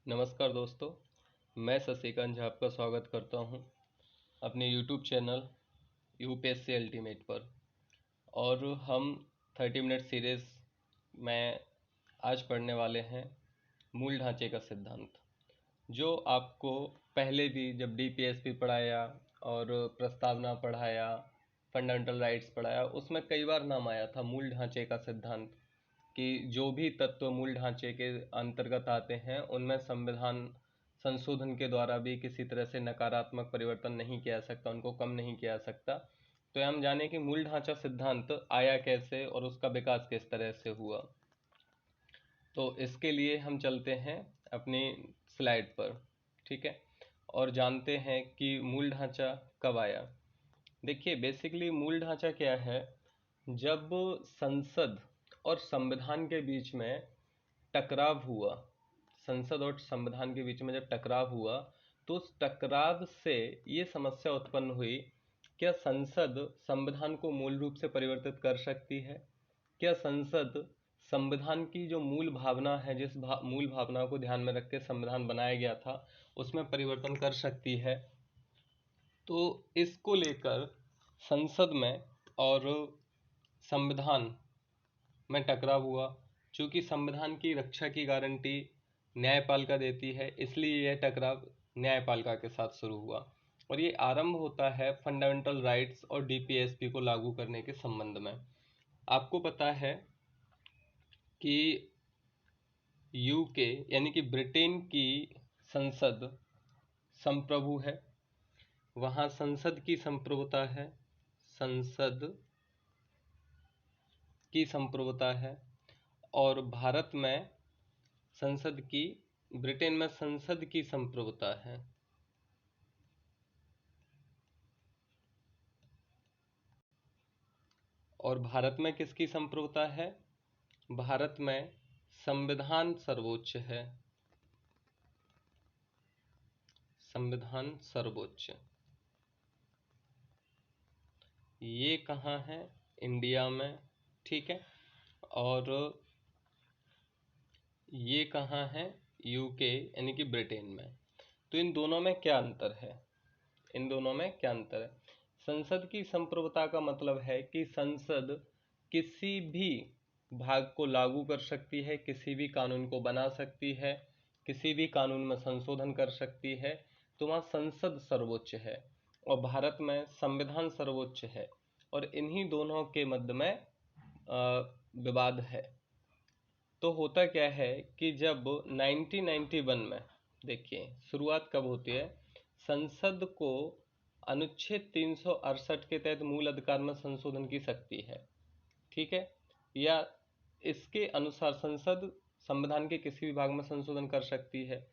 नमस्कार दोस्तों, मैं शशिकांत झा आपका स्वागत करता हूं अपने YouTube चैनल यूपीएससी अल्टीमेट पर। और हम 30 मिनट सीरीज़ में आज पढ़ने वाले हैं मूल ढांचे का सिद्धांत, जो आपको पहले भी जब डीपीएसपी पढ़ाया और प्रस्तावना पढ़ाया, फंडामेंटल राइट्स पढ़ाया, उसमें कई बार नाम आया था मूल ढांचे का सिद्धांत। कि जो भी तत्व मूल ढांचे के अंतर्गत आते हैं उनमें संविधान संशोधन के द्वारा भी किसी तरह से नकारात्मक परिवर्तन नहीं किया जा सकता, उनको कम नहीं किया जा सकता। तो हम जाने कि मूल ढांचा सिद्धांत आया कैसे और उसका विकास किस तरह से हुआ। तो इसके लिए हम चलते हैं अपनी स्लाइड पर, ठीक है, और जानते हैं कि मूल ढांचा कब आया। देखिए, बेसिकली मूल ढांचा क्या है, जब संसद और संविधान के बीच में टकराव हुआ, संसद और संविधान के बीच में जब टकराव हुआ तो उस टकराव से ये समस्या उत्पन्न हुई, क्या संसद संविधान को मूल रूप से परिवर्तित कर सकती है? क्या संसद संविधान की जो मूल भावना है, जिस मूल भावना को ध्यान में रख के संविधान बनाया गया था, उसमें परिवर्तन कर सकती है? तो इसको लेकर संसद में और संविधान में टकराव हुआ। चूँकि संविधान की रक्षा की गारंटी न्यायपालिका देती है, इसलिए यह टकराव न्यायपालिका के साथ शुरू हुआ। और ये आरंभ होता है फंडामेंटल राइट्स और डीपीएसपी को लागू करने के संबंध में। आपको पता है कि यूके यानी कि ब्रिटेन की संसद संप्रभु है, वहाँ संसद की संप्रभुता है, संसद की संप्रभुता है। और भारत में संसद की, ब्रिटेन में संसद की संप्रभुता है। और भारत में किसकी संप्रभुता है? भारत में संविधान सर्वोच्च है, संविधान सर्वोच्च। ये कहाँ है? इंडिया में, ठीक है। और ये कहाँ है? यूके यानी कि ब्रिटेन में। तो इन दोनों में क्या अंतर है? इन दोनों में क्या अंतर है? संसद की संप्रभुता का मतलब है कि संसद किसी भी भाग को लागू कर सकती है, किसी भी कानून को बना सकती है, किसी भी कानून में संशोधन कर सकती है। तो वहाँ संसद सर्वोच्च है और भारत में संविधान सर्वोच्च है। और इन्हीं दोनों के मध्य में विवाद है। तो होता क्या है कि जब 1991 में, देखिए शुरुआत कब होती है, संसद को अनुच्छेद 368 के तहत मूल अधिकार में संशोधन की शक्ति है, ठीक है, या इसके अनुसार संसद संविधान के किसी भी भाग में संशोधन कर सकती है।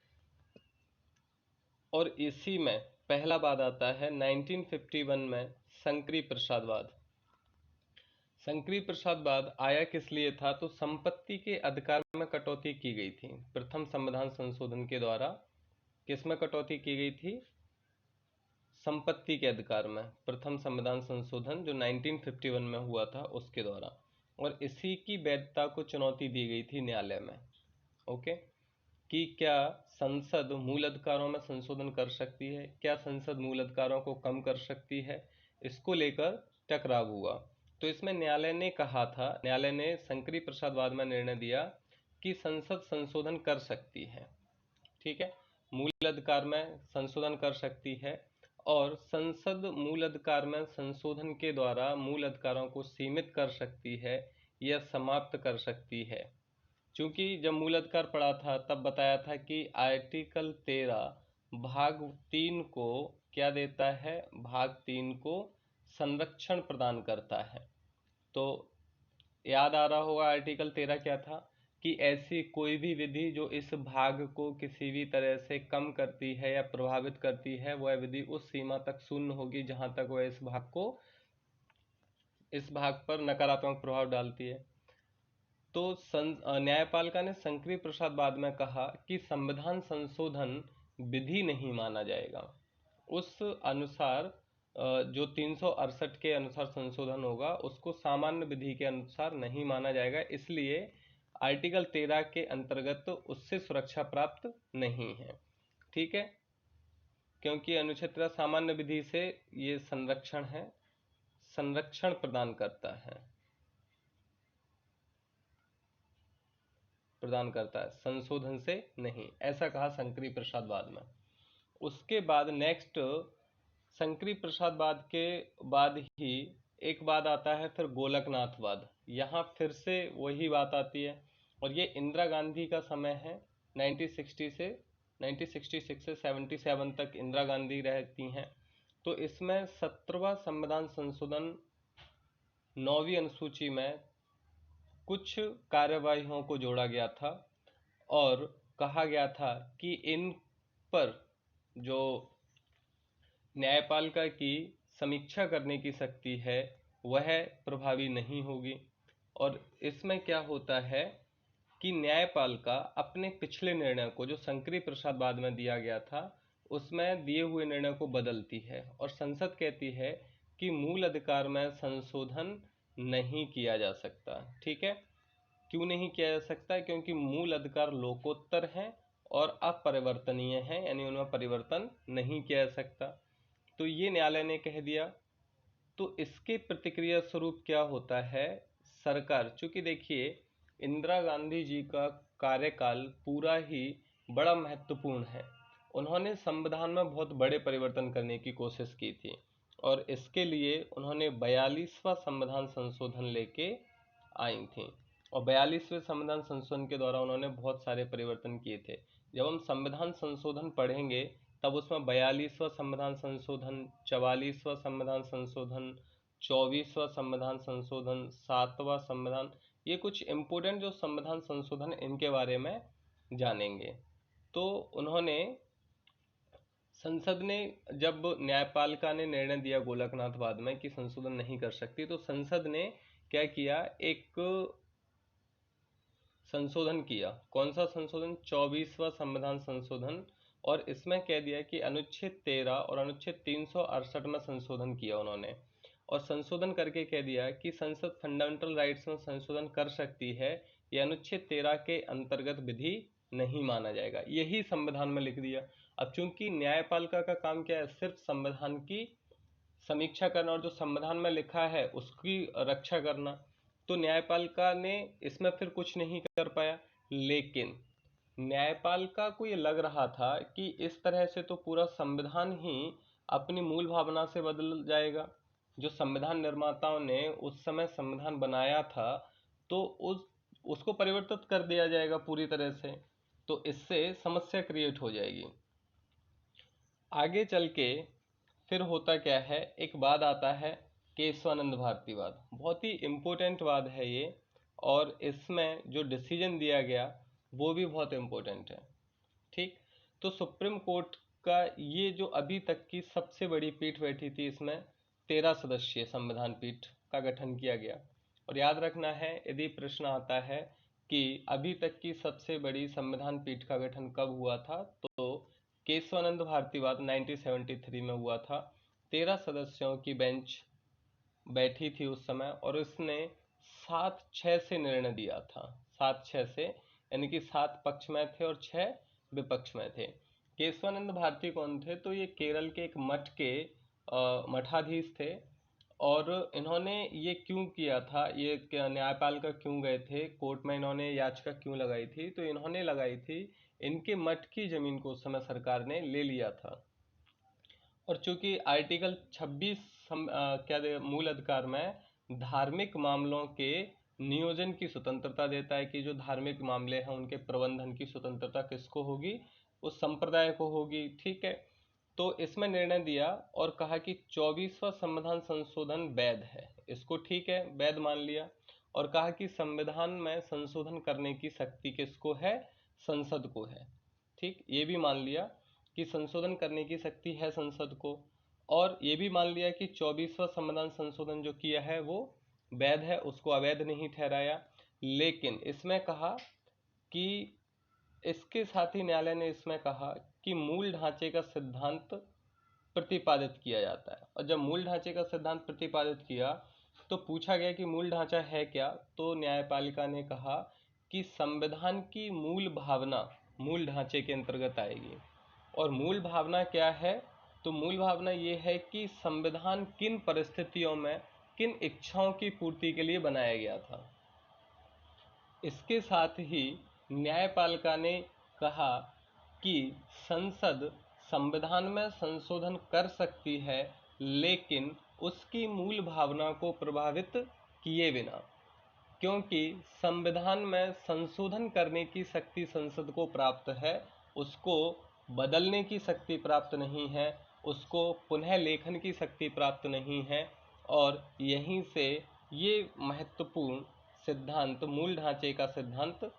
और इसी में पहला बाद आता है 1951 में शंकरी प्रसादवाद। शंकरी प्रसादवाद आया किस लिए था? तो संपत्ति के अधिकार में कटौती की गई थी प्रथम संविधान संशोधन के द्वारा। किस में कटौती की गई थी? संपत्ति के अधिकार में, प्रथम संविधान संशोधन जो 1951 में हुआ था उसके द्वारा। और इसी की वैधता को चुनौती दी गई थी न्यायालय में, ओके, कि क्या संसद मूल अधिकारों में संशोधन कर सकती है, क्या संसद मूल अधिकारों को कम कर सकती है, इसको लेकर टकराव हुआ। तो इसमें न्यायालय ने कहा था, न्यायालय ने शंकरी प्रसादवाद में निर्णय दिया कि संसद संशोधन कर सकती है, ठीक है, मूल अधिकार में संशोधन कर सकती है। और संसद मूल अधिकार में संशोधन के द्वारा मूल अधिकारों को सीमित कर सकती है या समाप्त कर सकती है। क्योंकि जब मूल अधिकार पढ़ा था तब बताया था कि आर्टिकल 13 भाग 3 को क्या देता है? भाग 3 को संरक्षण प्रदान करता है। तो याद आ रहा होगा आर्टिकल 13 क्या था, कि ऐसी कोई भी विधि जो इस भाग को किसी भी तरह से कम करती है या प्रभावित करती है, वह विधि उस सीमा तक शून्य होगी जहां तक वह इस भाग पर नकारात्मक प्रभाव डालती है। तो न्यायपालिका ने शंकरी प्रसादवाद में कहा कि संविधान संशोधन विधि नहीं माना जाएगा। उस अनुसार जो 368 के अनुसार संशोधन होगा उसको सामान्य विधि के अनुसार नहीं माना जाएगा। इसलिए आर्टिकल 13 के अंतर्गत उससे सुरक्षा प्राप्त नहीं है। ठीक है, क्योंकि अनुच्छेद 13 सामान्य विधि से ये संरक्षण प्रदान करता है, संशोधन से नहीं, ऐसा कहा शंकरी प्रसाद बाद में। उसके बाद नेक्स्ट शंकरी प्रसाद वाद के बाद ही एक वाद आता है फिर गोलकनाथ वाद। यहाँ फिर से वही बात आती है, और ये इंदिरा गांधी का समय है। 1966 से 77 तक इंदिरा गांधी रहती हैं। तो इसमें 17वां संविधान संशोधन 9वीं अनुसूची में कुछ कार्यवाहियों को जोड़ा गया था और कहा गया था कि इन पर जो न्यायपालिका की समीक्षा करने की शक्ति है वह प्रभावी नहीं होगी। और इसमें क्या होता है कि न्यायपालिका अपने पिछले निर्णय को, जो शंकरी प्रसाद बाद में दिया गया था, उसमें दिए हुए निर्णय को बदलती है और संसद कहती है कि मूल अधिकार में संशोधन नहीं किया जा सकता। ठीक है, क्यों नहीं किया जा सकता? क्योंकि मूल अधिकार लोकोत्तर हैं और अपरिवर्तनीय हैं, यानी उनमें परिवर्तन नहीं किया जा सकता। तो ये न्यायालय ने कह दिया। तो इसके प्रतिक्रिया स्वरूप क्या होता है, सरकार, चूंकि देखिए इंदिरा गांधी जी का कार्यकाल पूरा ही बड़ा महत्वपूर्ण है। उन्होंने संविधान में बहुत बड़े परिवर्तन करने की कोशिश की थी और इसके लिए उन्होंने 42वां संविधान संशोधन लेके आई थी। और 42वें संविधान संशोधन के द्वारा उन्होंने बहुत सारे परिवर्तन किए थे। जब हम संविधान संशोधन पढ़ेंगे तब उसमें 42वां संविधान संशोधन, 44वां संविधान संशोधन, 24वां संविधान संशोधन, 7वां संविधान, ये कुछ इम्पोर्टेंट जो संविधान संशोधन इनके बारे में जानेंगे। तो उन्होंने, संसद ने, जब न्यायपालिका ने निर्णय दिया गोलकनाथ वाद में कि संशोधन नहीं कर सकती, तो संसद ने क्या किया, एक संशोधन किया। कौन सा संशोधन? 24वां संविधान संशोधन। और इसमें कह दिया कि अनुच्छेद 13 और अनुच्छेद 368 में संशोधन किया उन्होंने। और संशोधन करके कह दिया कि संसद फंडामेंटल राइट्स में संशोधन कर सकती है, यह अनुच्छेद 13 के अंतर्गत विधि नहीं माना जाएगा। यही संविधान में लिख दिया। अब चूंकि न्यायपालिका का काम क्या है, सिर्फ संविधान की समीक्षा करना और जो संविधान में लिखा है उसकी रक्षा करना, तो न्यायपालिका ने इसमें फिर कुछ नहीं कर पाया। लेकिन न्यायपालिका को ये लग रहा था कि इस तरह से तो पूरा संविधान ही अपनी मूल भावना से बदल जाएगा। जो संविधान निर्माताओं ने उस समय संविधान बनाया था, तो उसको परिवर्तित कर दिया जाएगा पूरी तरह से, तो इससे समस्या क्रिएट हो जाएगी। आगे चल के फिर होता क्या है, एक वाद आता है केशवानंद भारती वाद। बहुत ही इम्पोर्टेंट वाद है ये, और इसमें जो डिसीजन दिया गया वो भी बहुत इम्पोर्टेंट है। ठीक, तो सुप्रीम कोर्ट का ये जो अभी तक की सबसे बड़ी पीठ बैठी थी, इसमें 13 सदस्यीय संविधान पीठ का गठन किया गया। और याद रखना है, यदि प्रश्न आता है कि अभी तक की सबसे बड़ी संविधान पीठ का गठन कब हुआ था, तो केशवानंद भारती वाद 1973 में हुआ था। 13 सदस्यों की बेंच बैठी थी उस समय, और उसने 7-6 से निर्णय दिया था। 7-6 से, यानी कि 7 पक्ष में थे और 6 विपक्ष में थे। केशवानंद भारती कौन थे? तो ये केरल के एक मठ के मठाधीश थे। और इन्होंने ये क्यों किया था, ये न्यायपालिका क्यों गए थे कोर्ट में, इन्होंने याचिका क्यों लगाई थी? तो इन्होंने लगाई थी, इनके मठ की जमीन को उस समय सरकार ने ले लिया था। और चूंकि आर्टिकल 26 मूल अधिकार में धार्मिक मामलों के नियोजन की स्वतंत्रता देता है कि जो धार्मिक मामले हैं उनके प्रबंधन की स्वतंत्रता किसको होगी? उस संप्रदाय को होगी। ठीक है, तो इसमें निर्णय दिया और कहा कि 24वां संविधान संशोधन वैध है, इसको ठीक है वैध मान लिया। और कहा कि संविधान में संशोधन करने की शक्ति किसको है? संसद को है। ठीक, ये भी मान लिया कि संशोधन करने की शक्ति है संसद को। और ये भी मान लिया कि 24वां संविधान संशोधन जो किया है वो वैध है, उसको अवैध नहीं ठहराया। लेकिन इसमें कहा कि इसके साथ ही न्यायालय ने इसमें कहा कि मूल ढांचे का सिद्धांत प्रतिपादित किया जाता है। और जब मूल ढांचे का सिद्धांत प्रतिपादित किया तो पूछा गया कि मूल ढांचा है क्या? तो न्यायपालिका ने कहा कि संविधान की मूल भावना मूल ढांचे के अंतर्गत आएगी। और मूल भावना क्या है? तो मूल भावना ये है कि संविधान किन परिस्थितियों में किन इच्छाओं की पूर्ति के लिए बनाया गया था। इसके साथ ही न्यायपालिका ने कहा कि संसद संविधान में संशोधन कर सकती है, लेकिन उसकी मूल भावना को प्रभावित किए बिना, क्योंकि संविधान में संशोधन करने की शक्ति संसद को प्राप्त है, उसको बदलने की शक्ति प्राप्त नहीं है, उसको पुनः लेखन की शक्ति प्राप्त नहीं है। और यहीं से ये महत्वपूर्ण सिद्धांत मूल ढांचे का सिद्धांत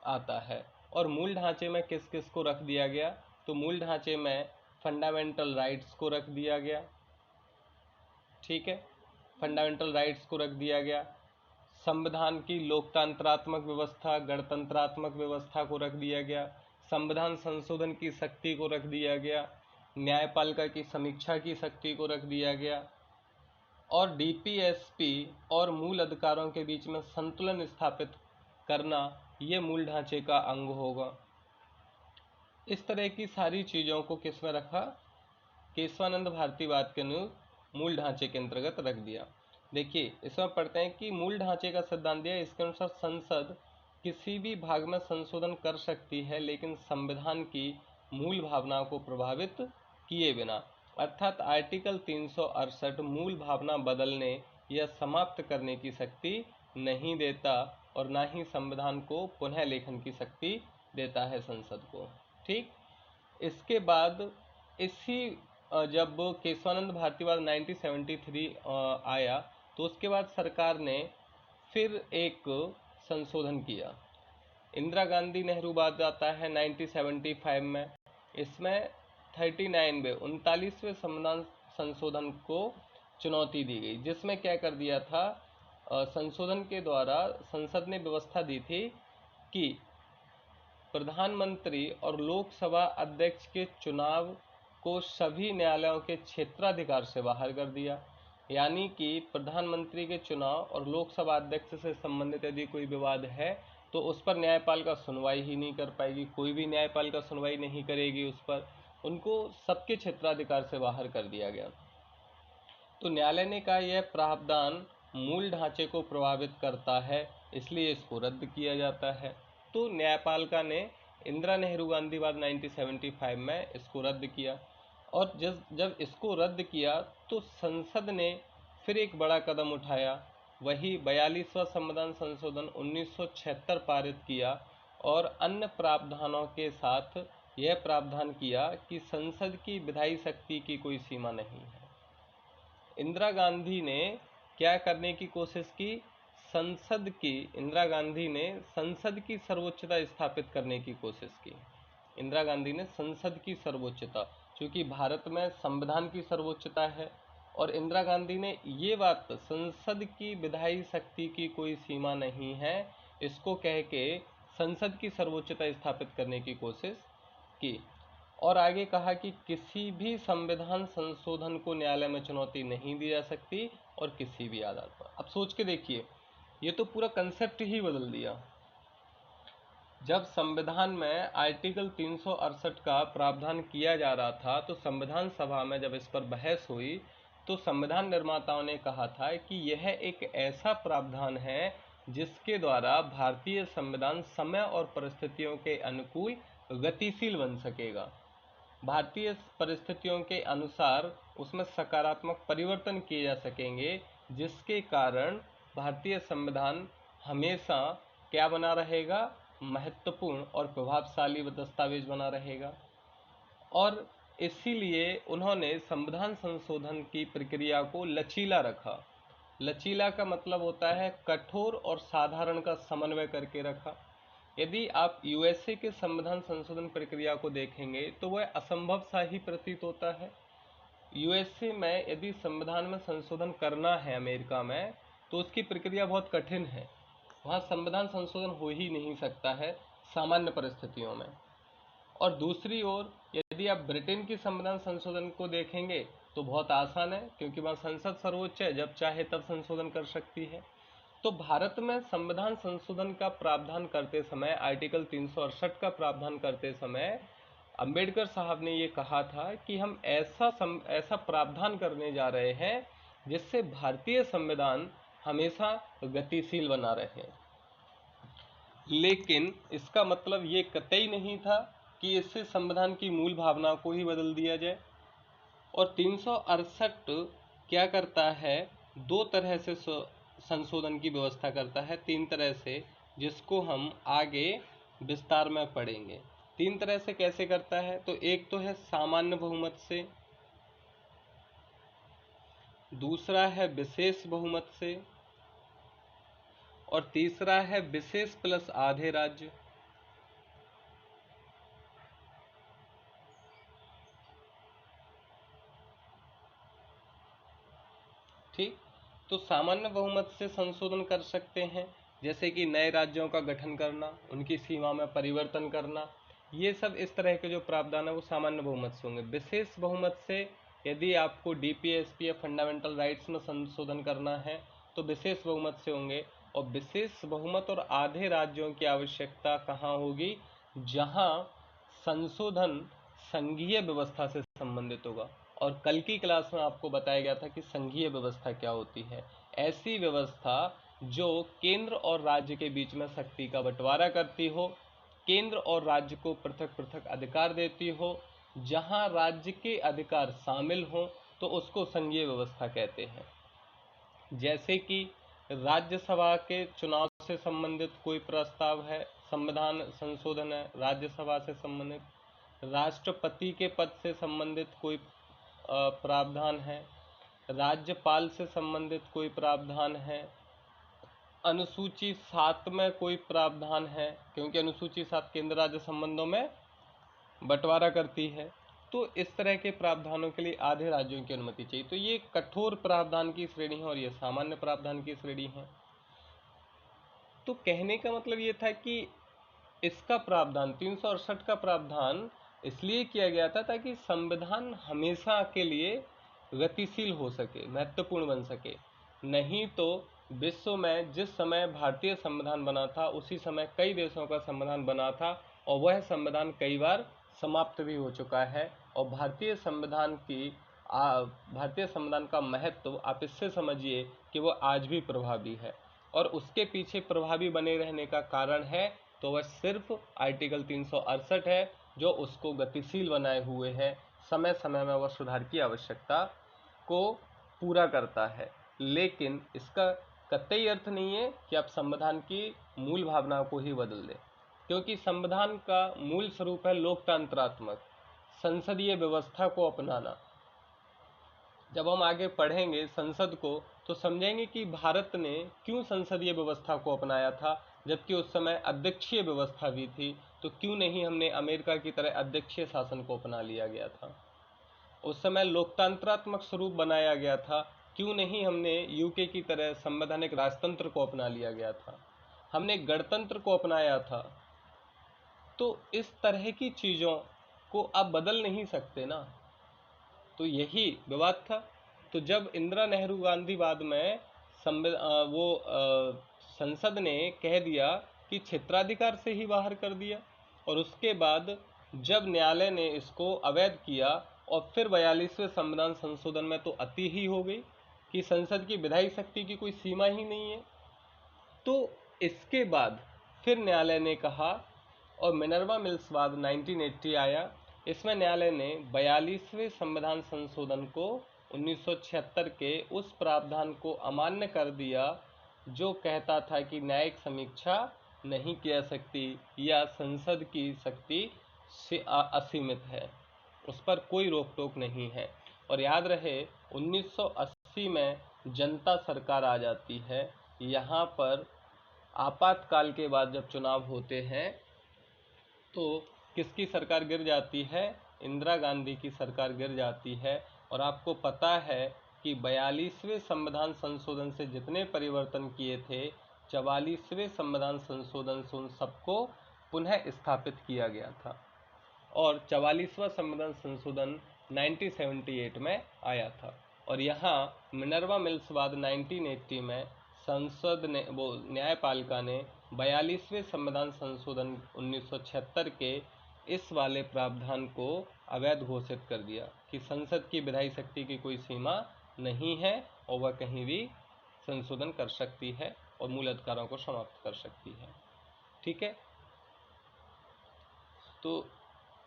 आता है। और मूल ढांचे में किस किस को रख दिया गया? तो मूल ढांचे में फंडामेंटल राइट्स को रख दिया गया, ठीक है, फंडामेंटल राइट्स को रख दिया गया। संविधान की लोकतंत्रात्मक व्यवस्था, गणतंत्रात्मक व्यवस्था को रख दिया गया। संविधान संशोधन की शक्ति को रख दिया गया। न्यायपालिका की समीक्षा की शक्ति को रख दिया गया। और डीपीएसपी और मूल अधिकारों के बीच में संतुलन स्थापित करना, ये मूल ढांचे का अंग होगा। इस तरह की सारी चीज़ों को किस में रखा? केशवानंद भारतीवाद के अनुसार मूल ढांचे के अंतर्गत रख दिया। देखिए, इसमें पढ़ते हैं कि मूल ढांचे का सिद्धांत दिया। इसके अनुसार संसद किसी भी भाग में संशोधन कर सकती है, लेकिन संविधान की मूल भावना को प्रभावित किए बिना। अर्थात आर्टिकल 368 मूल भावना बदलने या समाप्त करने की शक्ति नहीं देता, और ना ही संविधान को पुनः लेखन की शक्ति देता है संसद को। ठीक, इसके बाद इसी जब केशवानंद भारतीवाद 1973 आया, तो उसके बाद सरकार ने फिर एक संशोधन किया। इंदिरा गांधी नेहरूवाद आता है 1975 में। इसमें 39वें संविधान संशोधन को चुनौती दी गई, जिसमें क्या कर दिया था? संशोधन के द्वारा संसद ने व्यवस्था दी थी कि प्रधानमंत्री और लोकसभा अध्यक्ष के चुनाव को सभी न्यायालयों के क्षेत्राधिकार से बाहर कर दिया। यानी कि प्रधानमंत्री के चुनाव और लोकसभा अध्यक्ष से संबंधित यदि कोई विवाद है, तो उस पर न्यायपालिका सुनवाई ही नहीं कर पाएगी, कोई भी न्यायपालिका सुनवाई नहीं करेगी उस पर, उनको सबके क्षेत्राधिकार से बाहर कर दिया गया। तो न्यायालय ने कहा यह प्रावधान मूल ढांचे को प्रभावित करता है, इसलिए इसको रद्द किया जाता है। तो न्यायपालिका ने इंदिरा नेहरू गांधीवाद 1975 में इसको रद्द किया। और जब इसको रद्द किया, तो संसद ने फिर एक बड़ा कदम उठाया, वही 42वां संविधान संशोधन 1976 पारित किया, और अन्य प्रावधानों के साथ यह प्रावधान किया कि संसद की विधायी शक्ति की कोई सीमा नहीं है। इंदिरा गांधी ने क्या करने की कोशिश की? इंदिरा गांधी ने संसद की सर्वोच्चता स्थापित करने की कोशिश की। इंदिरा गांधी ने संसद की सर्वोच्चता, क्योंकि भारत में संविधान की सर्वोच्चता है, और इंदिरा गांधी ने ये बात, संसद की विधायी शक्ति की कोई सीमा नहीं है, इसको कह के संसद की सर्वोच्चता स्थापित करने की कोशिश की। और आगे कहा कि किसी भी संविधान संशोधन को न्यायालय में चुनौती नहीं दी जा सकती, और किसी भी आधार पर। अब सोच के देखिए, ये तो पूरा कंसेप्ट ही बदल दिया। जब संविधान में आर्टिकल 368 का प्रावधान किया जा रहा था, तो संविधान सभा में जब इस पर बहस हुई, तो संविधान निर्माताओं ने कहा था कि यह एक ऐसा प्रावधान है जिसके द्वारा भारतीय संविधान समय और परिस्थितियों के अनुकूल गतिशील बन सकेगा। भारतीय परिस्थितियों के अनुसार उसमें सकारात्मक परिवर्तन किए जा सकेंगे, जिसके कारण भारतीय संविधान हमेशा क्या बना रहेगा? महत्वपूर्ण और प्रभावशाली दस्तावेज बना रहेगा। और इसीलिए उन्होंने संविधान संशोधन की प्रक्रिया को लचीला रखा। लचीला का मतलब होता है कठोर और साधारण का समन्वय करके रखा। यदि आप यूएसए के संविधान संशोधन प्रक्रिया को देखेंगे, तो वह असंभव सा ही प्रतीत होता है। यूएसए में यदि संविधान में संशोधन करना है अमेरिका में, तो उसकी प्रक्रिया बहुत कठिन है। वहाँ संविधान संशोधन हो ही नहीं सकता है सामान्य परिस्थितियों में। और दूसरी ओर यदि आप ब्रिटेन की संविधान संशोधन को देखेंगे, तो बहुत आसान है, क्योंकि वहाँ संसद सर्वोच्च है, जब चाहे तब संशोधन कर सकती है। तो भारत में संविधान संशोधन का प्रावधान करते समय, आर्टिकल 368 का प्रावधान करते समय अंबेडकर साहब ने ये कहा था कि हम ऐसा प्रावधान करने जा रहे हैं जिससे भारतीय संविधान हमेशा गतिशील बना रहे। लेकिन इसका मतलब ये कतई नहीं था कि इससे संविधान की मूल भावना को ही बदल दिया जाए। और 368 क्या करता है, दो तरह से संशोधन की व्यवस्था करता है, तीन तरह से, जिसको हम आगे विस्तार में पढ़ेंगे। तीन तरह से कैसे करता है, तो एक तो है सामान्य बहुमत से, दूसरा है विशेष बहुमत से, और तीसरा है विशेष प्लस आधे राज्य। ठीक, तो सामान्य बहुमत से संशोधन कर सकते हैं, जैसे कि नए राज्यों का गठन करना, उनकी सीमा में परिवर्तन करना, ये सब इस तरह के जो प्रावधान है वो सामान्य बहुमत से होंगे। विशेष बहुमत से यदि आपको डीपीएसपी या फंडामेंटल राइट्स में संशोधन करना है तो विशेष बहुमत से होंगे। और विशेष बहुमत और आधे राज्यों की आवश्यकता कहाँ होगी, जहाँ संशोधन संघीय व्यवस्था से संबंधित होगा। और कल की क्लास में आपको बताया गया था कि संघीय व्यवस्था क्या होती है। ऐसी व्यवस्था जो केंद्र और राज्य के बीच में शक्ति का बंटवारा करती हो, केंद्र और राज्य को पृथक पृथक अधिकार देती हो, जहां राज्य के अधिकार शामिल हों तो उसको संघीय व्यवस्था कहते हैं। जैसे कि राज्यसभा के चुनाव से संबंधित कोई प्रस्ताव है, संविधान संशोधन है राज्यसभा से संबंधित, राष्ट्रपति के पद से संबंधित कोई प्रावधान है, राज्यपाल से संबंधित कोई प्रावधान है, अनुसूची 7 में कोई प्रावधान है, क्योंकि अनुसूची 7 केंद्र राज्य संबंधों में बंटवारा करती है। तो इस तरह के प्रावधानों के लिए आधे राज्यों की अनुमति चाहिए। तो ये कठोर प्रावधान की श्रेणी है और ये सामान्य प्रावधान की श्रेणी है। तो कहने का मतलब ये था कि इसका प्रावधान 368 का प्रावधान इसलिए किया गया था ताकि संविधान हमेशा के लिए गतिशील हो सके, महत्वपूर्ण बन सके। नहीं तो विश्व में जिस समय भारतीय संविधान बना था उसी समय कई देशों का संविधान बना था और वह संविधान कई बार समाप्त भी हो चुका है। और भारतीय संविधान का महत्व आप इससे समझिए कि वो आज भी प्रभावी है। और उसके पीछे प्रभावी बने रहने का कारण है तो वह सिर्फ आर्टिकल 368 है, जो उसको गतिशील बनाए हुए है, समय समय में वह सुधार की आवश्यकता को पूरा करता है। लेकिन इसका कतई अर्थ नहीं है कि आप संविधान की मूल भावना को ही बदल दें, क्योंकि संविधान का मूल स्वरूप है लोकतंत्रात्मक संसदीय व्यवस्था को अपनाना। जब हम आगे पढ़ेंगे संसद को तो समझेंगे कि भारत ने क्यों संसदीय व्यवस्था को अपनाया था, जबकि उस समय अध्यक्षीय व्यवस्था भी थी। तो क्यों नहीं हमने अमेरिका की तरह अध्यक्षीय शासन को अपना लिया गया था। उस समय लोकतंत्रात्मक स्वरूप बनाया गया था, क्यों नहीं हमने यूके की तरह संवैधानिक राजतंत्र को अपना लिया गया था, हमने गणतंत्र को अपनाया था। तो इस तरह की चीज़ों को आप बदल नहीं सकते ना। तो यही विवाद था। तो जब इंदिरा नेहरू गांधीवाद में संसद ने कह दिया कि क्षेत्राधिकार से ही बाहर कर दिया, और उसके बाद जब न्यायालय ने इसको अवैध किया और फिर 42वें संविधान संशोधन में तो अति ही हो गई कि संसद की विधायी शक्ति की कोई सीमा ही नहीं है। तो इसके बाद फिर न्यायालय ने कहा और मिनर्वा मिल्स बाद 1980 आया। इसमें न्यायालय ने 42वें संविधान संशोधन को 1976 के उस प्रावधान को अमान्य कर दिया जो कहता था कि न्यायिक समीक्षा नहीं की जा सकती या संसद की शक्ति से असीमित है, उस पर कोई रोक टोक नहीं है। और याद रहे 1980 में जनता सरकार आ जाती है। यहाँ पर आपातकाल के बाद जब चुनाव होते हैं तो किसकी सरकार गिर जाती है, इंदिरा गांधी की सरकार गिर जाती है। और आपको पता है कि 42वें संविधान संशोधन से जितने परिवर्तन किए थे 44वें संविधान संशोधन से उन सबको पुनः स्थापित किया गया था। और 44वां संविधान संशोधन 1978 में आया था। और यहाँ मिनर्वा मिल्स बाद 1980 में संसद ने न्यायपालिका ने 42वें संविधान संशोधन 1976 के इस वाले प्रावधान को अवैध घोषित कर दिया कि संसद की विधायी शक्ति की कोई सीमा नहीं है और वह कहीं भी संशोधन कर सकती है और मूल अधिकारों को समाप्त कर सकती है। ठीक है। तो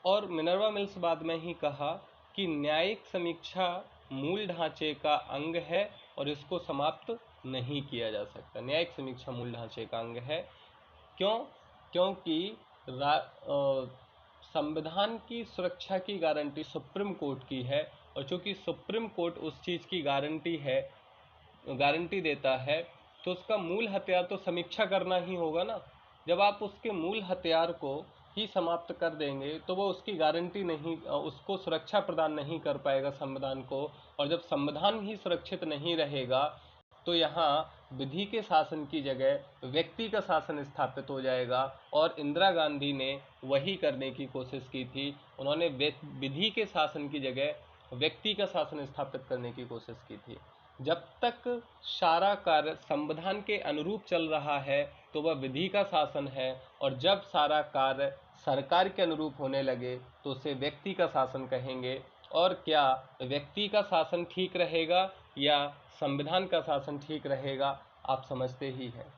और मिनर्वा मिल्स बाद में ही कहा कि न्यायिक समीक्षा मूल ढांचे का अंग है और इसको समाप्त नहीं किया जा सकता। न्यायिक समीक्षा मूल ढांचे का अंग है। क्यों? क्योंकि संविधान की सुरक्षा की गारंटी सुप्रीम कोर्ट की है और चूंकि सुप्रीम कोर्ट उस चीज़ की गारंटी देता है तो उसका मूल हथियार तो समीक्षा करना ही होगा ना। जब आप उसके मूल हथियार को ही समाप्त कर देंगे तो वो उसकी गारंटी नहीं, उसको सुरक्षा प्रदान नहीं कर पाएगा संविधान को। और जब संविधान ही सुरक्षित नहीं रहेगा तो यहाँ विधि के शासन की जगह व्यक्ति का शासन स्थापित हो जाएगा। और इंदिरा गांधी ने वही करने की कोशिश की थी। उन्होंने विधि के शासन की जगह व्यक्ति का शासन स्थापित करने की कोशिश की थी। जब तक सारा कार्य संविधान के अनुरूप चल रहा है तो वह विधि का शासन है, और जब सारा कार्य सरकार के अनुरूप होने लगे तो उसे व्यक्ति का शासन कहेंगे। और क्या व्यक्ति का शासन ठीक रहेगा या संविधान का शासन ठीक रहेगा, आप समझते ही हैं।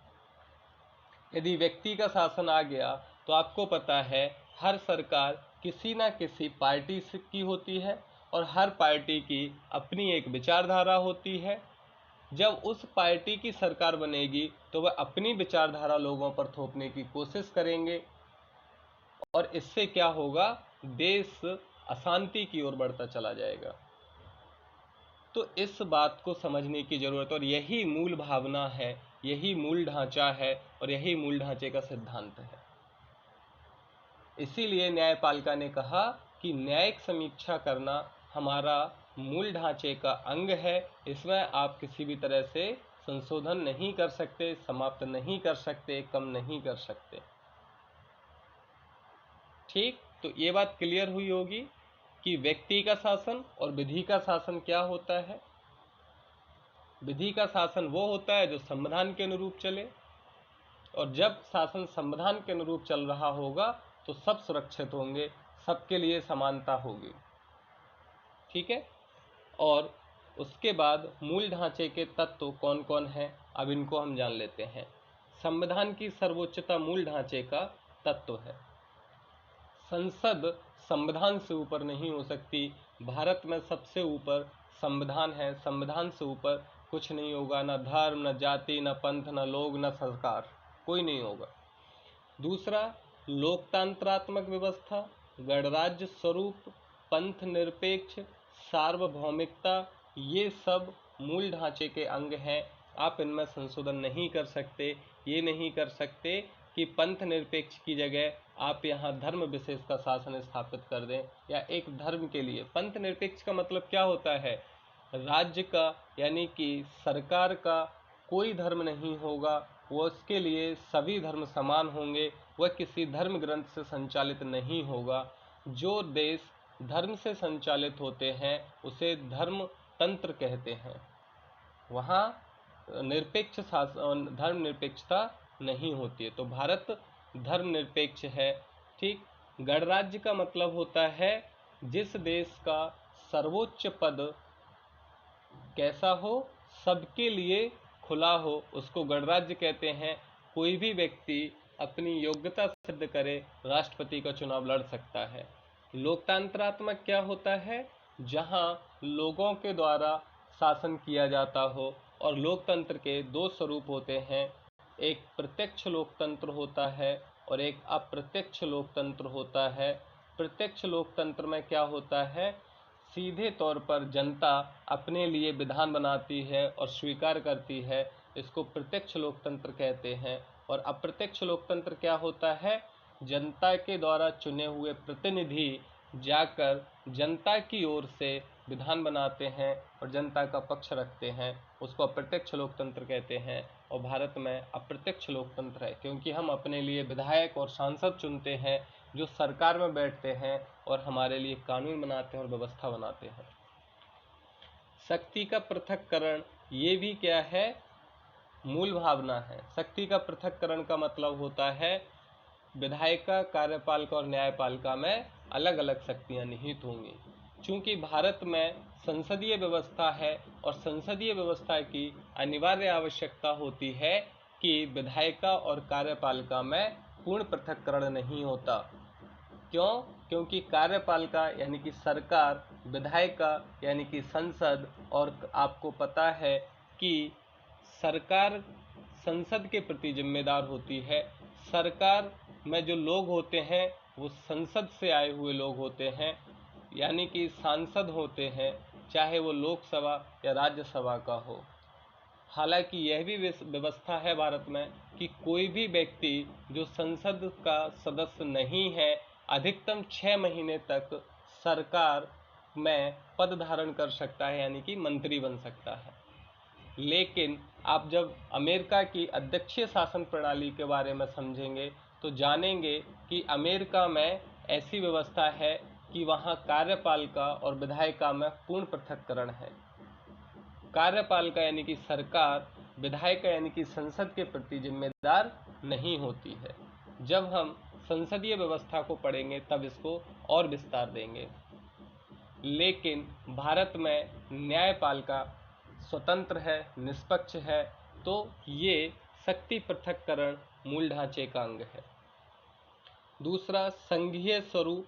यदि व्यक्ति का शासन आ गया तो आपको पता है हर सरकार किसी न किसी पार्टी की होती है और हर पार्टी की अपनी एक विचारधारा होती है। जब उस पार्टी की सरकार बनेगी तो वह अपनी विचारधारा लोगों पर थोपने की कोशिश करेंगे और इससे क्या होगा, देश अशांति की ओर बढ़ता चला जाएगा। तो इस बात को समझने की जरूरत, और यही मूल भावना है, यही मूल ढांचा है और यही मूल ढांचे का सिद्धांत है। इसीलिए न्यायपालिका ने कहा कि न्यायिक समीक्षा करना हमारा मूल ढांचे का अंग है, इसमें आप किसी भी तरह से संशोधन नहीं कर सकते, समाप्त नहीं कर सकते, कम नहीं कर सकते। ठीक, तो ये बात क्लियर हुई होगी कि व्यक्ति का शासन और विधि का शासन क्या होता है। विधि का शासन वो होता है जो संविधान के अनुरूप चले, और जब शासन संविधान के अनुरूप चल रहा होगा तो सब सुरक्षित होंगे, सबके लिए समानता होगी। ठीक है। और उसके बाद मूल ढांचे के तत्व कौन कौन हैं, अब इनको हम जान लेते हैं। संविधान की सर्वोच्चता मूल ढांचे का तत्व है। संसद संविधान से ऊपर नहीं हो सकती। भारत में सबसे ऊपर संविधान है, संविधान से ऊपर कुछ नहीं होगा। न धर्म, न जाति, न पंथ, न लोग, न सरकार, कोई नहीं होगा। दूसरा, लोकतंत्रात्मक व्यवस्था, गणराज्य स्वरूप, पंथ निरपेक्ष, सार्वभौमिकता, ये सब मूल ढांचे के अंग हैं। आप इनमें संशोधन नहीं कर सकते। ये नहीं कर सकते कि पंथ निरपेक्ष की जगह आप यहाँ धर्म विशेष का शासन स्थापित कर दें, या एक धर्म के लिए। पंथ निरपेक्ष का मतलब क्या होता है, राज्य का यानी कि सरकार का कोई धर्म नहीं होगा, वो उसके लिए सभी धर्म समान होंगे, वह किसी धर्म ग्रंथ से संचालित नहीं होगा। जो देश धर्म से संचालित होते हैं उसे धर्म तंत्र कहते हैं। वहाँ निरपेक्ष शासन, धर्म निरपेक्षता नहीं होती है। तो भारत धर्म निरपेक्ष है। ठीक। गणराज्य का मतलब होता है जिस देश का सर्वोच्च पद कैसा हो, सबके लिए खुला हो, उसको गणराज्य कहते हैं। कोई भी व्यक्ति अपनी योग्यता सिद्ध करे राष्ट्रपति का चुनाव लड़ सकता है। लोकतंत्रात्मक क्या होता है, जहां लोगों के द्वारा शासन किया जाता हो। और लोकतंत्र के दो स्वरूप होते हैं, एक प्रत्यक्ष लोकतंत्र होता है और एक अप्रत्यक्ष लोकतंत्र होता है। प्रत्यक्ष लोकतंत्र में क्या होता है, सीधे तौर पर जनता अपने लिए विधान बनाती है और स्वीकार करती है, इसको प्रत्यक्ष लोकतंत्र कहते हैं। और अप्रत्यक्ष लोकतंत्र क्या होता है, जनता के द्वारा चुने हुए प्रतिनिधि जाकर जनता की ओर से विधान बनाते हैं और जनता का पक्ष रखते हैं, उसको अप्रत्यक्ष लोकतंत्र कहते हैं। और भारत में अप्रत्यक्ष लोकतंत्र है क्योंकि हम अपने लिए विधायक और सांसद चुनते हैं जो सरकार में बैठते हैं और हमारे लिए कानून बनाते हैं और व्यवस्था बनाते हैं। शक्ति का पृथक्करण ये भी क्या है, मूल भावना है। शक्ति का पृथक्करण का मतलब होता है विधायिका, कार्यपालिका और न्यायपालिका में अलग अलग शक्तियां निहित होंगी। चूंकि भारत में संसदीय व्यवस्था है और संसदीय व्यवस्था की अनिवार्य आवश्यकता होती है कि विधायिका और कार्यपालिका में पूर्ण पृथक्करण नहीं होता। क्यों? क्योंकि कार्यपालिका यानी कि सरकार, विधायिका यानी कि संसद, और आपको पता है कि सरकार संसद के प्रति जिम्मेदार होती है। सरकार में जो लोग होते हैं वो संसद से आए हुए लोग होते हैं, यानी कि सांसद होते हैं, चाहे वो लोकसभा या राज्यसभा का हो। हालांकि यह भी व्यवस्था है भारत में कि कोई भी व्यक्ति जो संसद का सदस्य नहीं है अधिकतम 6 महीने तक सरकार में पद धारण कर सकता है, यानी कि मंत्री बन सकता है। लेकिन आप जब अमेरिका की अध्यक्षीय शासन प्रणाली के बारे में समझेंगे तो जानेंगे कि अमेरिका में ऐसी व्यवस्था है कि वहाँ कार्यपालिका और विधायिका में पूर्ण पृथक्करण है। कार्यपालिका यानी कि सरकार, विधायिका यानी कि संसद के प्रति जिम्मेदार नहीं होती है। जब हम संसदीय व्यवस्था को पढ़ेंगे तब इसको और विस्तार देंगे। लेकिन भारत में न्यायपालिका स्वतंत्र है, निष्पक्ष है, तो ये शक्ति पृथक्करण मूल ढांचे का अंग है। दूसरा, संघीय स्वरूप,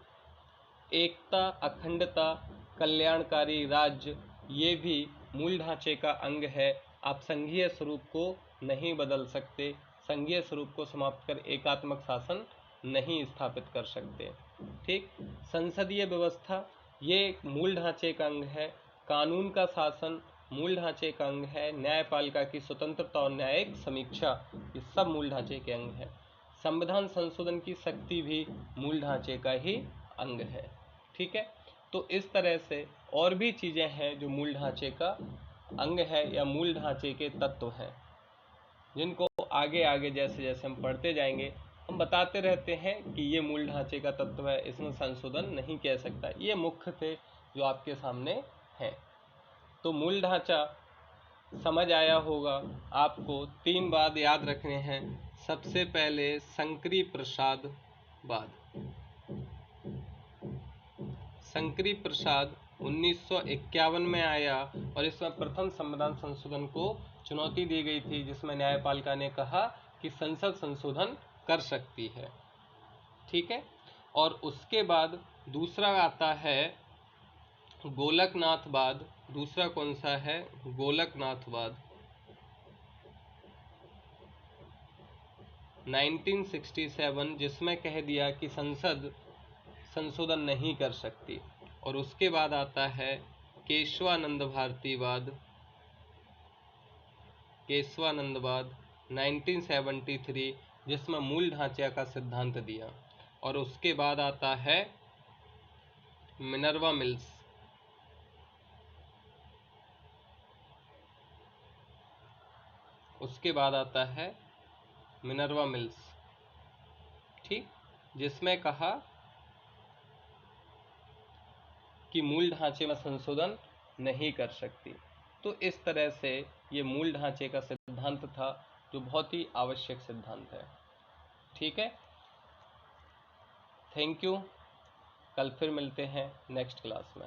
एकता, अखंडता, कल्याणकारी राज्य, ये भी मूल ढांचे का अंग है। आप संघीय स्वरूप को नहीं बदल सकते, संघीय स्वरूप को समाप्त कर एकात्मक शासन नहीं स्थापित कर सकते। ठीक। संसदीय व्यवस्था ये एक मूल ढांचे का अंग है। कानून का शासन मूल ढांचे का अंग है। न्यायपालिका की स्वतंत्रता और न्यायिक समीक्षा ये सब मूल ढांचे के अंग है। संविधान संशोधन की शक्ति भी मूल ढांचे का ही अंग है। ठीक है। तो इस तरह से और भी चीज़ें हैं जो मूल ढांचे का अंग है या मूल ढांचे के तत्व हैं, जिनको आगे आगे जैसे जैसे हम पढ़ते जाएंगे हम बताते रहते हैं कि ये मूल ढांचे का तत्व है, इसमें संशोधन नहीं कह सकता। ये मुख्य थे जो आपके सामने हैं। तो मूल ढांचा समझ आया होगा आपको। 3 बात याद रखने हैं। सबसे पहले शंकरी प्रसाद वाद। शंकरी प्रसाद 1951 में आया और इसमें प्रथम संविधान संशोधन को चुनौती दी गई थी, जिसमें न्यायपालिका ने कहा कि संसद संशोधन कर सकती है। ठीक है। और उसके बाद दूसरा आता है गोलकनाथवाद। दूसरा कौन सा है? गोलकनाथवाद। 1967, जिसमें कह दिया कि संसद संशोधन नहीं कर सकती। और उसके बाद आता है केशवानंद भारतीवाद। केशवानंदवाद 1973, जिसमें मूल ढांचे का सिद्धांत दिया। और उसके बाद आता है मिनर्वा मिल्स। उसके बाद आता है मिनर्वा मिल्स। ठीक। जिसमें कहा कि मूल ढांचे में संशोधन नहीं कर सकती। तो इस तरह से ये मूल ढांचे का सिद्धांत था जो बहुत ही आवश्यक सिद्धांत है। ठीक है। Thank you. कल फिर मिलते हैं नेक्स्ट क्लास में।